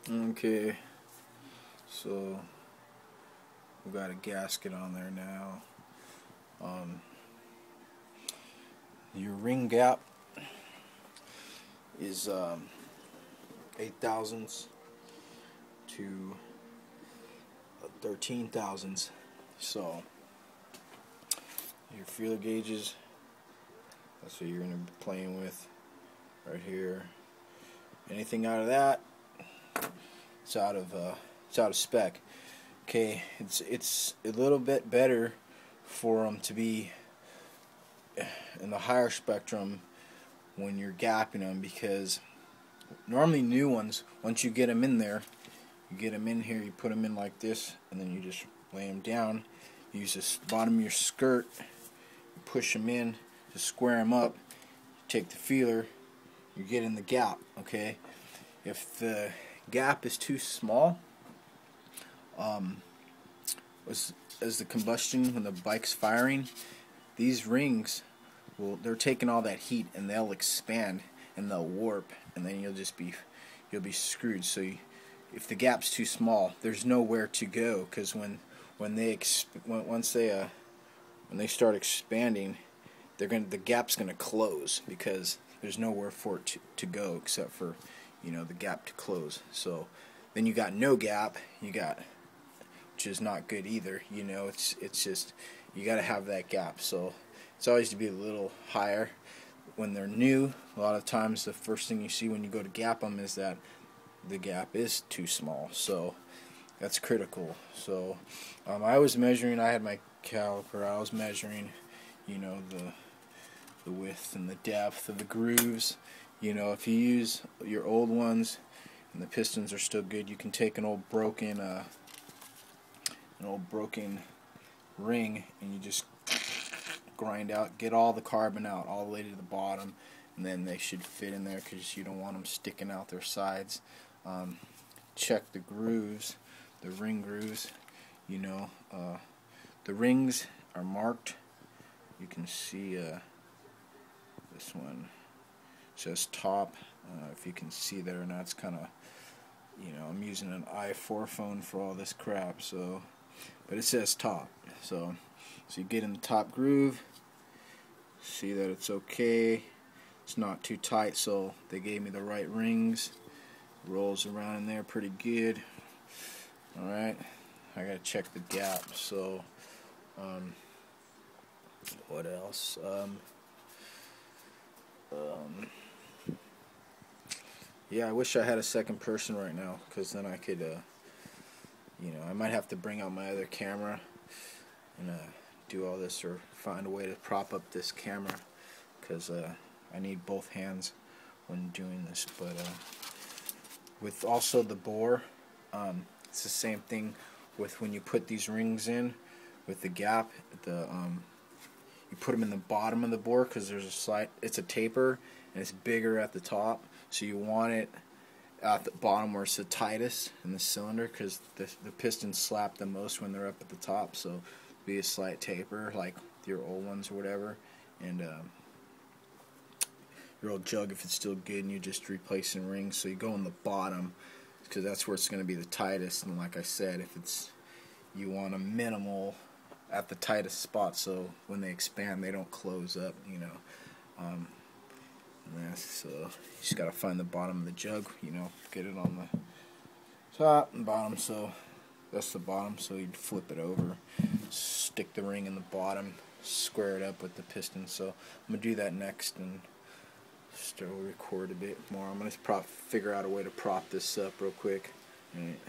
Okay, so we got a gasket on there now. Your ring gap is 8 thousandths to 13 thousandths. So your feeler gauges, that's what you're going to be playing with right here. Anything out of that, it's out of spec. Okay, it's a little bit better for them to be in the higher spectrum when you're gapping them, because normally new ones, once you get them in there, you get them in here, you put them in like this, and then you just lay them down. You use this bottom of your skirt, you push them in, just square them up, you take the feeler, you get in the gap. Okay, if the gap is too small, as the combustion, when the bike's firing, these rings they're taking all that heat and they'll expand and they'll warp, and then you'll be screwed. So if the gap's too small, there's nowhere to go, because when they start expanding, the gap's gonna close, because there's nowhere for it to go except for the gap to close. So then you got no gap, which is not good either. It's just, you got to have that gap. So it's always to be a little higher when they're new. A lot of times the first thing you see when you go to gap them is that the gap is too small. So that's critical. So I was measuring. I had my caliper. I was measuring, the width and the depth of the grooves. If you use your old ones and the pistons are still good, you can take an old broken ring, and you just grind out, get all the carbon out all the way to the bottom, and then they should fit in there, because you don't want them sticking out their sides. Check the grooves, the ring grooves. The rings are marked. You can see this one says top. If you can see that or not, it's kind of, I'm using an i4 phone for all this crap, so, but it says top. So you get in the top groove, see that it's okay, it's not too tight, so they gave me the right rings. Rolls around in there pretty good. Alright, I gotta check the gap. So what else? Yeah, I wish I had a second person right now, because then I could I might have to bring out my other camera and do all this, or find a way to prop up this camera, because I need both hands when doing this. But with also the bore, it's the same thing with when you put these rings in with the gap. You put them in the bottom of the bore, because there's it's a taper and it's bigger at the top, so you want it at the bottom where it's the tightest in the cylinder, because the pistons slap the most when they're up at the top. So be a slight taper like your old ones or whatever, and your old jug, if it's still good, and you're just replacing rings, so you go on the bottom, because that's where it's going to be the tightest. And like I said, you want a minimal at the tightest spot, so when they expand they don't close up. So you just gotta find the bottom of the jug, get it on the top and bottom. So that's the bottom, so you'd flip it over, stick the ring in the bottom, square it up with the piston. So I'm gonna do that next, and still record a bit more. I'm gonna figure out a way to prop this up real quick. All right.